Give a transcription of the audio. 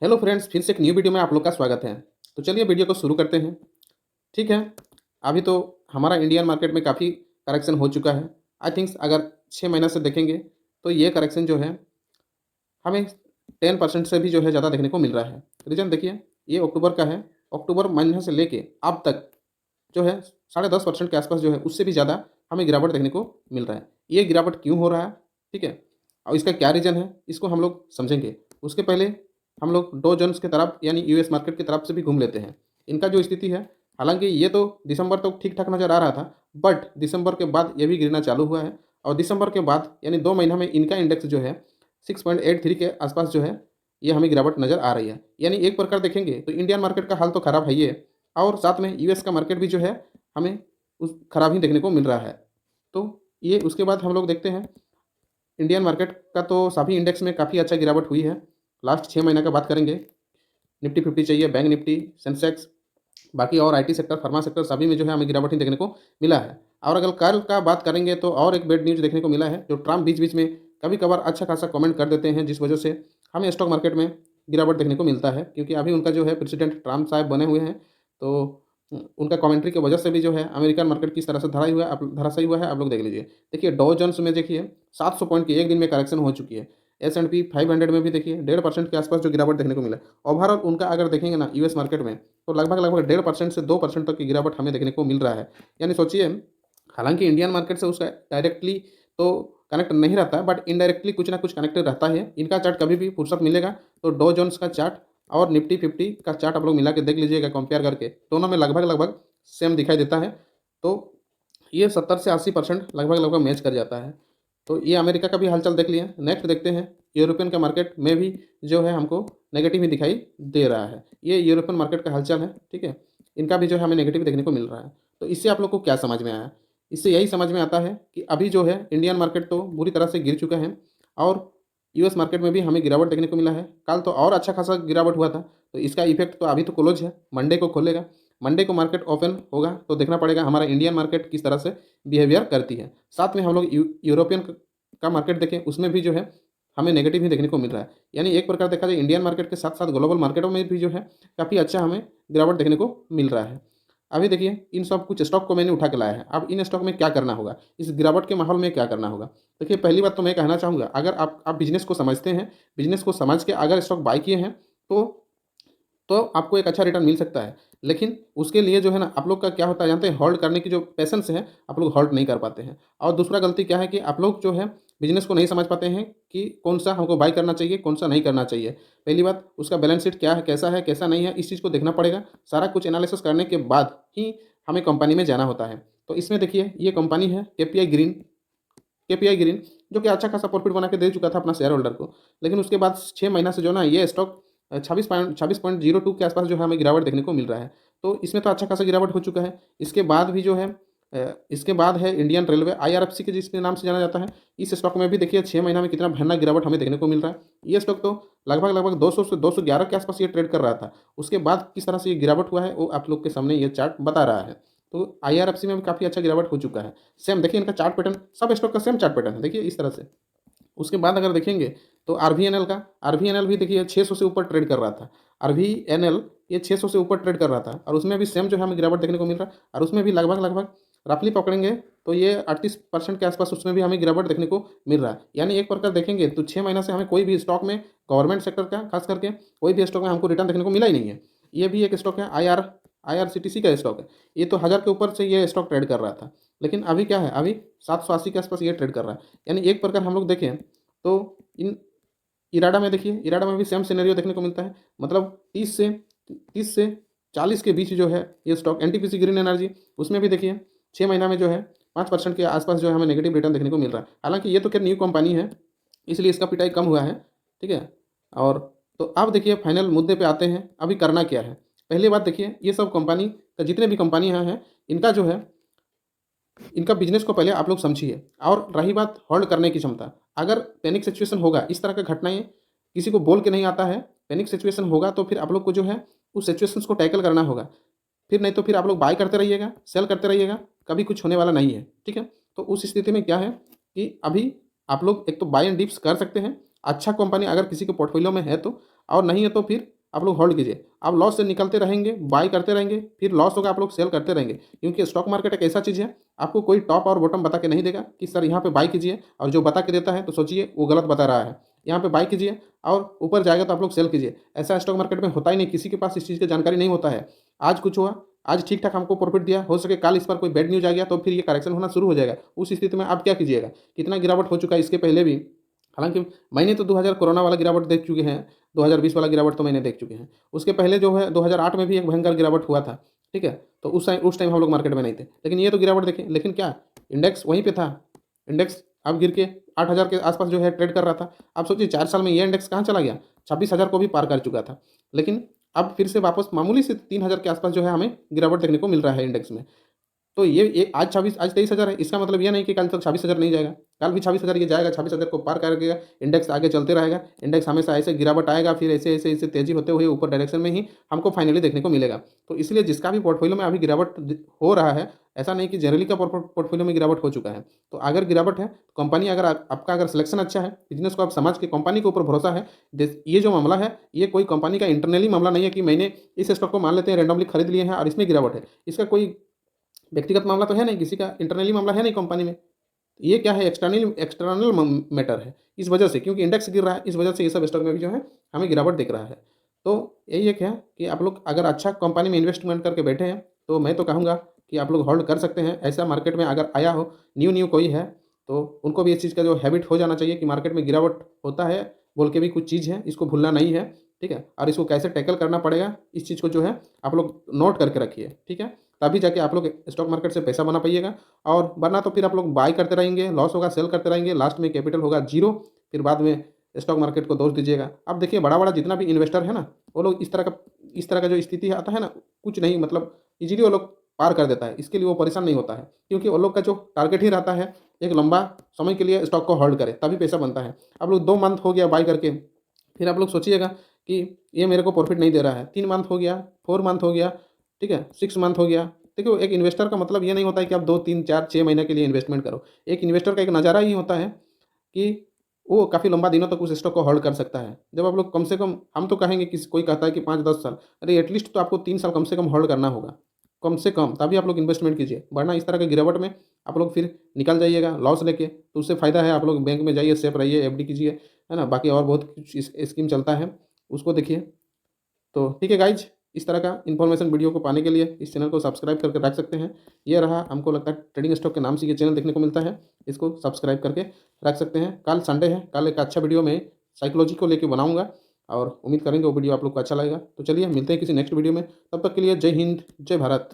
Hello friends, फिर से एक न्यू वीडियो में आप लोग का स्वागत है। तो चलिए वीडियो को शुरू करते हैं। ठीक है, अभी तो हमारा इंडियन मार्केट में काफ़ी करेक्शन हो चुका है। आई थिंक्स अगर 6 महीना से देखेंगे तो ये करेक्शन जो है हमें 10% से भी जो है ज़्यादा देखने को मिल रहा है। रीज़न देखिए, ये अक्टूबर का है। अक्टूबर महीने से लेके अब तक जो है 10.5% के आसपास जो है उससे भी ज़्यादा हमें गिरावट देखने को मिल रहा है। ये गिरावट क्यों हो रहा है? ठीक है, और इसका क्या रीज़न है, इसको हम लोग समझेंगे। उसके पहले हम लोग डो जोन्स की तरफ यानी यूएस मार्केट की तरफ से भी घूम लेते हैं। इनका जो स्थिति है, हालाँकि ये तो दिसंबर तक ठीक-ठाक नज़र आ रहा था, बट दिसंबर के बाद ये भी गिरना चालू हुआ है और दिसंबर के बाद यानी 2 महीना में इनका इंडेक्स जो है 6.83 के आसपास जो है, ये हमें गिरावट नज़र आ रही है। यानी एक प्रकार देखेंगे तो इंडियन मार्केट का हाल तो खराब है ही है और साथ में यूएस का मार्केट भी जो है हमें उस खराब ही देखने को मिल रहा है। तो ये उसके बाद हम लोग देखते हैं इंडियन मार्केट का तो सभी इंडेक्स में काफ़ी अच्छा गिरावट हुई है। लास्ट 6 महीने का बात करेंगे, निफ्टी 50 चाहिए, बैंक निफ्टी, सेंसेक्स, बाकी और आईटी सेक्टर, फार्मा सेक्टर सभी में जो है हमें गिरावट ही देखने को मिला है। और अगर कल का बात करेंगे तो और एक बैड न्यूज़ देखने को मिला है, जो ट्रम्प बीच-बीच में कभी-कभार अच्छा खासा कमेंट कर देते हैं, जिस वजह से हमें स्टॉक मार्केट में गिरावट देखने को मिलता है। क्योंकि अभी उनका जो है प्रेसिडेंट ट्रम्प साहब बने हुए हैं, तो उनका कमेंट्री की वजह से भी जो है अमेरिकन मार्केट किस तरह से धराशायी हुआ है, आप लोग देख लीजिए। देखिए डॉ जोन्स में देखिए 700 पॉइंट की एक दिन में करेक्शन हो चुकी है। एस&पी 500 में भी देखिए 1.5% के आसपास जो गिरावट देखने को मिला है। ओवरऑल उनका अगर देखेंगे ना यूएस मार्केट में, तो लगभग 1.5% से 2% तक की गिरावट हमें देखने को मिल रहा है। यानी सोचिए, हालाँकि इंडियन मार्केट से उसका डायरेक्टली तो कनेक्ट नहीं रहता है, बट इनडायरेक्टली कुछ ना कुछ कनेक्टेड रहता है। इनका चार्ट कभी भी फुर्सत मिलेगा तो डॉ जोन्स का चार्ट और निफ्टी 50 का चार्ट आप लोग मिला के देख लीजिएगा, कंपेयर करके, दोनों में लगभग सेम दिखाई देता है। तो ये 70 से 80% लगभग मैच कर जाता है। तो ये अमेरिका का भी हालचाल देख लिया। नेक्स्ट देखते हैं यूरोपियन का मार्केट में भी जो है हमको नेगेटिव ही दिखाई दे रहा है। ये यूरोपियन मार्केट का हालचाल है, ठीक है? इनका भी जो है हमें नेगेटिव देखने को मिल रहा है। तो इससे आप लोग को क्या समझ में आया? इससे यही समझ में आता है कि अभी जो है इंडियन मार्केट तो बुरी तरह से गिर चुका है और यूएस मार्केट में भी हमें गिरावट देखने को मिला है। कल तो और अच्छा खासा गिरावट हुआ था, तो इसका इफ़ेक्ट तो अभी तो क्लोज़ है, मंडे को खोलेगा। मंडे को मार्केट ओपन होगा तो देखना पड़ेगा हमारा इंडियन मार्केट किस तरह से बिहेवियर करती है। साथ में हम लोग यूरोपियन का मार्केट देखें, उसमें भी जो है हमें नेगेटिव ही देखने को मिल रहा है। यानी एक प्रकार देखा जाए इंडियन मार्केट के साथ-साथ ग्लोबल मार्केटों में भी जो है काफ़ी अच्छा हमें गिरावट देखने को मिल रहा है। अभी देखिए इन सब कुछ स्टॉक को मैंने उठा के लाया है। अब इन स्टॉक में क्या करना होगा? इस गिरावट के माहौल में क्या करना होगा? देखिए पहली बात तो मैं कहना चाहूँगा, अगर आप बिज़नेस को समझते हैं, बिज़नेस को समझ के अगर स्टॉक बाय किए हैं, तो आपको एक अच्छा रिटर्न मिल सकता है। लेकिन उसके लिए जो है ना आप लोग का क्या होता है जानते हैं, होल्ड करने की जो पेशेंस है, आप लोग होल्ड नहीं कर पाते हैं। और दूसरा गलती क्या है कि आप लोग जो है बिज़नेस को नहीं समझ पाते हैं कि कौन-सा हमको बाय करना चाहिए, कौन-सा नहीं करना चाहिए। पहली बात, उसका बैलेंस शीट क्या है, कैसा नहीं है, इस चीज़ को देखना पड़ेगा। सारा कुछ एनालिसिस करने के बाद ही हमें कंपनी में जाना होता है। तो इसमें देखिए ये कंपनी है केपीआई ग्रीन, जो कि अच्छा खासा प्रॉफ़िट बना के दे चुका था अपना शेयर होल्डर को। लेकिन उसके बाद 6 महीना से जो ना ये स्टॉक 26.02 के आसपास जो है हमें गिरावट देखने को मिल रहा है। तो इसमें तो अच्छा खासा गिरावट हो चुका है। इसके बाद भी जो है इसके बाद है इंडियन रेलवे आईआरएफसी के जिसके नाम से जाना जाता है। इस स्टॉक में भी देखिए 6 महीना में कितना भयानक गिरावट हमें देखने को मिल रहा है। ये स्टॉक तो लगभग 200 से 211 के आसपास ये ट्रेड कर रहा था। उसके बाद किस तरह से ये गिरावट हुआ है वो आप लोग के सामने ये चार्ट बता रहा है। तो आईआरएफसी में भी काफ़ी अच्छा गिरावट हो चुका है। सेम देखिए इनका चार्ट पैटर्न, सब स्टॉक का सेम चार्ट पैटर्न है, देखिए इस तरह से। उसके बाद अगर देखेंगे तो आरवीएनएल भी देखिए 600 से ऊपर ट्रेड कर रहा था। आरवीएनएल ये 600 से ऊपर ट्रेड कर रहा था और उसमें भी सेम जो है हमें गिरावट देखने को मिल रहा है और उसमें भी लगभग रफली पकड़ेंगे तो ये 38% के आसपास उसमें भी हमें गिरावट देखने को मिल रहा है। यानी एक प्रकार देखेंगे तो 6 महीना से हमें कोई भी स्टॉक में, गवर्नमेंट सेक्टर का खास करके कोई भी स्टॉक में हमको रिटर्न देखने को मिला ही नहीं है। ये भी एक स्टॉक है, आईआरसीटीसी का स्टॉक है। ये तो 1000 के ऊपर से ये स्टॉक ट्रेड कर रहा था। लेकिन अभी क्या है, अभी 780 के आसपास ये ट्रेड कर रहा है। यानी एक प्रकार हम लोग देखें तो इन इराडा में देखिए, इराडा में भी सेम सिनेरियो देखने को मिलता है। मतलब 30 से 40 के बीच जो है ये स्टॉक एनटीपीसी ग्रीन एनर्जी, उसमें भी देखिए 6 महीना में जो है 5% के आसपास जो है हमें नेगेटिव रिटर्न देखने को मिल रहा है। हालाँकि ये तो खैर न्यू कंपनी है, इसलिए इसका पिटाई कम हुआ है, ठीक है? और तो अब देखिए फाइनल मुद्दे पे आते हैं, अभी करना क्या है? पहली बात देखिए, ये सब कंपनी का जितने भी कंपनी यहाँ हैं, इनका जो है इनका बिज़नेस को पहले आप लोग समझिए। और रही बात होल्ड करने की क्षमता, अगर पैनिक सिचुएशन होगा, इस तरह का घटनाएँ किसी को बोल के नहीं आता है, पैनिक सिचुएशन होगा तो फिर आप लोग को जो है उस सिचुएशंस को टैकल करना होगा। फिर नहीं तो फिर आप लोग बाय करते रहिएगा, सेल करते रहिएगा, कभी कुछ होने वाला नहीं है, ठीक है? तो उस स्थिति में क्या है कि अभी आप लोग एक तो बाय एंड डिप्स कर सकते हैं। अच्छा कंपनी अगर किसी के पोर्टफोलियो में है तो और नहीं है तो फिर आप लोग होल्ड कीजिए। आप लॉस से निकलते रहेंगे, बाय करते रहेंगे, फिर लॉस होगा आप लोग सेल करते रहेंगे, क्योंकि स्टॉक मार्केट एक ऐसा चीज़ है, आपको कोई टॉप और बॉटम बता के नहीं देगा कि सर यहाँ पे बाय कीजिए, और जो बता के देता है तो सोचिए वो गलत बता रहा है। यहाँ पे बाय कीजिए और ऊपर जाएगा तो आप लोग सेल कीजिए। ऐसा स्टॉक मार्केट में होता ही नहीं, किसी के पास इस चीज़ की जानकारी नहीं होता है। आज कुछ हुआ, आज ठीक ठाक हमको प्रॉफिट दिया, हो सके कल इस पर कोई बैड न्यूज़ आ गया तो फिर ये करेक्शन होना शुरू हो जाएगा। उस स्थिति में आप क्या कीजिएगा? कितना गिरावट हो चुका है इसके पहले भी। हालाँकि मैंने तो 2000 कोरोना वाला गिरावट देख चुके हैं, 2020 वाला गिरावट तो मैंने देख चुके हैं। उसके पहले जो है 2008 में भी एक भयंकर गिरावट हुआ था, ठीक है? तो उस टाइम हम लोग मार्केट में नहीं थे। लेकिन ये तो गिरावट देखें, लेकिन क्या इंडेक्स वहीं पे था। इंडेक्स अब गिर के 8000 के आस-पास जो है ट्रेड कर रहा था। आप सोचिए 4 साल में ये इंडेक्स कहाँ चला गया? 26,000 को भी पार कर चुका था। लेकिन अब फिर से वापस मामूली से 3000 के आस-पास जो है हमें गिरावट देखने को मिल रहा है इंडेक्स में। तो ये आज 23,000 है, इसका मतलब ये नहीं कि कल तक 26,000 नहीं जाएगा। कल भी 26,000 ये जाएगा, 26,000 को पार करेगा, इंडेक्स आगे चलते रहेगा। इंडेक्स हमेशा ऐसे गिरावट आएगा, फिर ऐसे तेज़ी होते हुए ऊपर डायरेक्शन में ही हमको फाइनली देखने को मिलेगा। तो इसलिए जिसका भी पोर्टफोलियो में अभी गिरावट हो रहा है, ऐसा नहीं कि जनरली का पोर्टफोलियो में गिरावट हो चुका है। तो अगर गिरावट है, कंपनी अगर आपका अगर सिलेक्शन अच्छा है, बिज़नेस को आप समझ के कंपनी के ऊपर भरोसा है, ये जो मामला है, ये कोई कंपनी का इंटरनली मामला नहीं है कि मैंने इस स्टॉक को मान लेते हैं रैंडमली खरीद लिए हैं और इसमें गिरावट है। इसका कोई व्यक्तिगत मामला तो है नहीं, किसी का इंटरनली मामला है नहीं कंपनी में। ये क्या है, एक्सटर्नल एक्सटर्नल मैटर है। इस वजह से, क्योंकि इंडेक्स गिर रहा है, इस वजह से ये सब स्टॉक में भी जो है हमें गिरावट दिख रहा है। तो यही एक है कि आप लोग अगर अच्छा कंपनी में इन्वेस्टमेंट करके बैठे हैं, तो मैं तो कहूँगा कि आप लोग होल्ड कर सकते हैं। ऐसा मार्केट में अगर आया हो, न्यू कोई है, तो उनको भी इस चीज़ का जो हैबिट हो जाना चाहिए कि मार्केट में गिरावट होता है बोल के भी कुछ चीज़ है, इसको भूलना नहीं है, ठीक है? और इसको कैसे टैकल करना पड़ेगा, इस चीज़ को जो है आप लोग नोट करके रखिए, ठीक है? तभी जाके आप लोग स्टॉक मार्केट से पैसा बना पाइएगा। और वरना तो फिर आप लोग बाय करते रहेंगे, लॉस होगा, सेल करते रहेंगे, लास्ट में कैपिटल होगा ज़ीरो, फिर बाद में स्टॉक मार्केट को दोष दीजिएगा। अब देखिए बड़ा-बड़ा जितना भी इन्वेस्टर है ना, वो लोग इस तरह का जो स्थिति आता है ना, कुछ नहीं मतलब ईज़िली वो लोग पार कर देता है। इसके लिए वो परेशान नहीं होता है, क्योंकि वो लोग का जो टारगेट ही रहता है, एक लंबा समय के लिए स्टॉक को होल्ड करें, तभी पैसा बनता है। आप लोग 2 मंथ हो गया बाय करके, फिर आप लोग सोचिएगा कि ये मेरे को प्रॉफ़िट नहीं दे रहा है, 3 मंथ हो गया, 4 मंथ हो गया, ठीक है, 6 मंथ हो गया। देखिए, एक इन्वेस्टर का मतलब ये नहीं होता है कि आप 2, 3, 4, 6 महीने के लिए इन्वेस्टमेंट करो। एक इन्वेस्टर का एक नज़ारा ही होता है कि वो काफ़ी लंबा दिनों तक उस स्टॉक को होल्ड कर सकता है। जब आप लोग कम से कम, हम तो कहेंगे कि कोई कहता है कि 5-10 साल, अरे एटलीस्ट तो आपको 3 साल कम से कम होल्ड करना होगा, कम से कम, तभी आप लोग इन्वेस्टमेंट कीजिए। वरना इस तरह की गिरावट में आप लोग फिर निकल जाइएगा लॉस लेके, तो उससे फ़ायदा है आप लोग बैंक में जाइए, सेफ रहिए, एफडी कीजिए, है ना? बाकी और बहुत कुछ स्कीम चलता है, उसको देखिए। तो ठीक है गाइज, इस तरह का इन्फॉर्मेशन वीडियो को पाने के लिए इस चैनल को सब्सक्राइब करके रख सकते हैं। ये रहा, हमको लगता है ट्रेडिंग स्टॉक के नाम से ये चैनल देखने को मिलता है, इसको सब्सक्राइब करके रख सकते हैं। कल संडे है, कल एक अच्छा वीडियो मैं साइकोलॉजी को लेके बनाऊंगा, और उम्मीद करेंगे वो वीडियो आप लोग को अच्छा लगेगा। तो चलिए मिलते हैं किसी नेक्स्ट वीडियो में, तब तक के लिए जय हिंद, जय भारत।